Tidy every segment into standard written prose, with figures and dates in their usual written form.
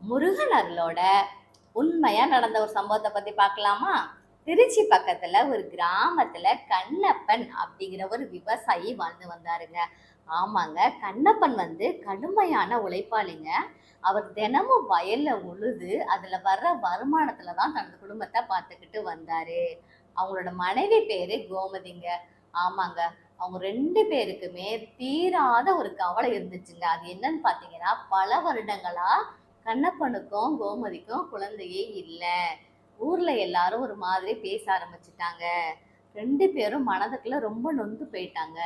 முருகன் அருளோட உண்மையா நடந்த ஒரு சம்பவத்தை பத்தி பார்க்கலாமா? திருச்சி பக்கத்துல ஒரு கிராமத்துல கண்ணப்பன் அப்படிங்கிற ஒரு விவசாயி வாழ்ந்து வந்தாருங்க. ஆமாங்க, கண்ணப்பன் கடுமையான உழைப்பாளிங்க. அவர் தினமும் வயல்ல உழுது அதுல வர்ற வருமானத்துல தான் தனது குடும்பத்தை பார்த்துக்கிட்டு வந்தாரு. அவங்களோட மனைவி பேரு கோமதிங்க. ஆமாங்க, அவங்க 2 பேருக்குமே தீராத ஒரு கவலை இருந்துச்சுங்க. அது என்னன்னு பார்த்தீங்கன்னா, பல வருடங்களா கண்ணப்பனுக்கும் கோமதிக்கும் குழந்தையே இல்ல. ஊர்ல எல்லாரும் ஒரு மாதிரி பேச ஆரம்பிச்சுட்டாங்க. 2 பேரும் மனதுக்குள்ள ரொம்ப நொந்து போயிட்டாங்க.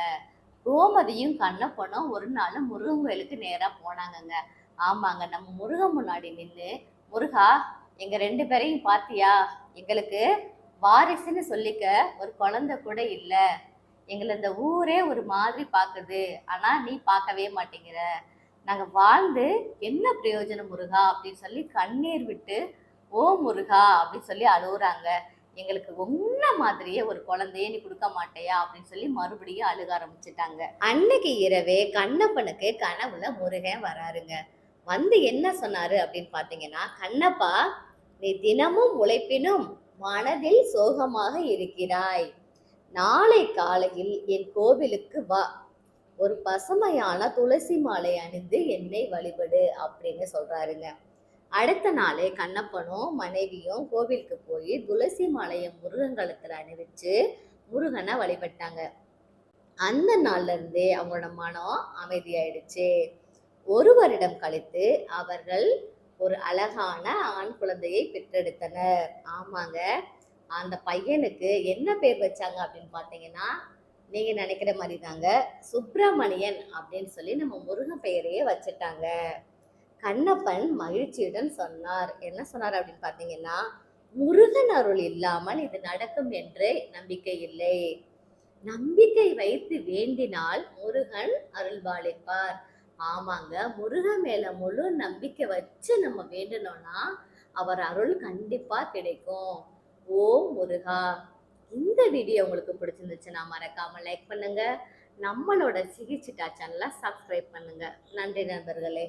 கோமதியும் கண்ணப்பனும் ஒரு நாள் முருகன் கோயிலுக்கு நேரா போனாங்கங்க. ஆமாங்க, நம்ம முருகன் முன்னாடி நின்னு, "முருகா, எங்க 2 பேரையும் பாத்தியா? எங்களுக்கு வாரிசுன்னு சொல்லிக்க ஒரு குழந்தை கூட இல்ல. எங்கள இந்த ஊரே ஒரு மாதிரி பாக்குது. ஆனா நீ பார்க்கவே மாட்டேங்கிற. நாங்க வாழ்ந்து என்ன பிரயோஜனம் முருகா?" அப்படின்னு சொல்லி கண்ணீர் விட்டு, "ஓ முருகா" அப்படின்னு சொல்லி அழுவுறாங்க. "எங்களுக்கு உன்ன மாதிரியே ஒரு குழந்தையே நீ கொடுக்க மாட்டியா?" அப்படின்னு சொல்லி மறுபடியும் அழுக ஆரம்பிச்சுட்டாங்க. அன்னைக்கு இரவே கண்ணப்பனுக்கு கனவுல முருகன் வராருங்க. என்ன சொன்னாரு அப்படின்னு பாத்தீங்கன்னா, "கண்ணப்பா, நீ தினமும் உழைப்பினும் மனதில் சோகமாக இருக்கிறாய். நாளை காலையில் என் கோவிலுக்கு வா. ஒரு பசுமையான துளசி மாலை அணிந்து என்னை வழிபடு" அப்படின்னு சொல்றாருங்க. அடுத்த நாளே கண்ணப்பனும் மனைவியும் கோவிலுக்கு போய் துளசி மாலையை முருகன் கழுத்துல அணிவிச்சு முருகனை வழிபட்டாங்க. அந்த நாள்ல இருந்தே அவங்களோட மனம் அமைதியாயிடுச்சு. 1 வருடம் கழித்து அவர்கள் ஒரு அழகான ஆண் குழந்தையை பெற்றெடுத்தனர். ஆமாங்க, அந்த பையனுக்கு என்ன பேர் வச்சாங்க அப்படின்னு பார்த்தீங்கன்னா, நீங்க நினைக்கிற மாதிரி தாங்க, சுப்பிரமணியன் அப்படின்னு சொல்லி நம்ம முருகன் பெயரையே வச்சுட்டாங்க. கண்ணப்பன் மகிழ்ச்சியுடன் சொன்னார். என்ன சொன்னார் அப்படின்னு பார்த்தீங்கன்னா, "முருகன் அருள் இல்லாமல் இது நடக்கும் என்று நம்பிக்கை இல்லை. நம்பிக்கை வைத்து வேண்டினால் முருகன் அருள்பாலிப்பார்." ஆமாங்க, முருகன் மேல முழு நம்பிக்கை வச்சு நம்ம வேண்டணும்னா அவர் அருள் கண்டிப்பா கிடைக்கும். ஓம் முருகா! இந்த வீடியோ உங்களுக்கு பிடிச்சிருந்துச்சுன்னா மறக்காம லைக் பண்ணுங்க. நம்மளோட சிகிச்சிட்டா சேனலை சப்ஸ்கிரைப் பண்ணுங்க. நன்றி நண்பர்களே.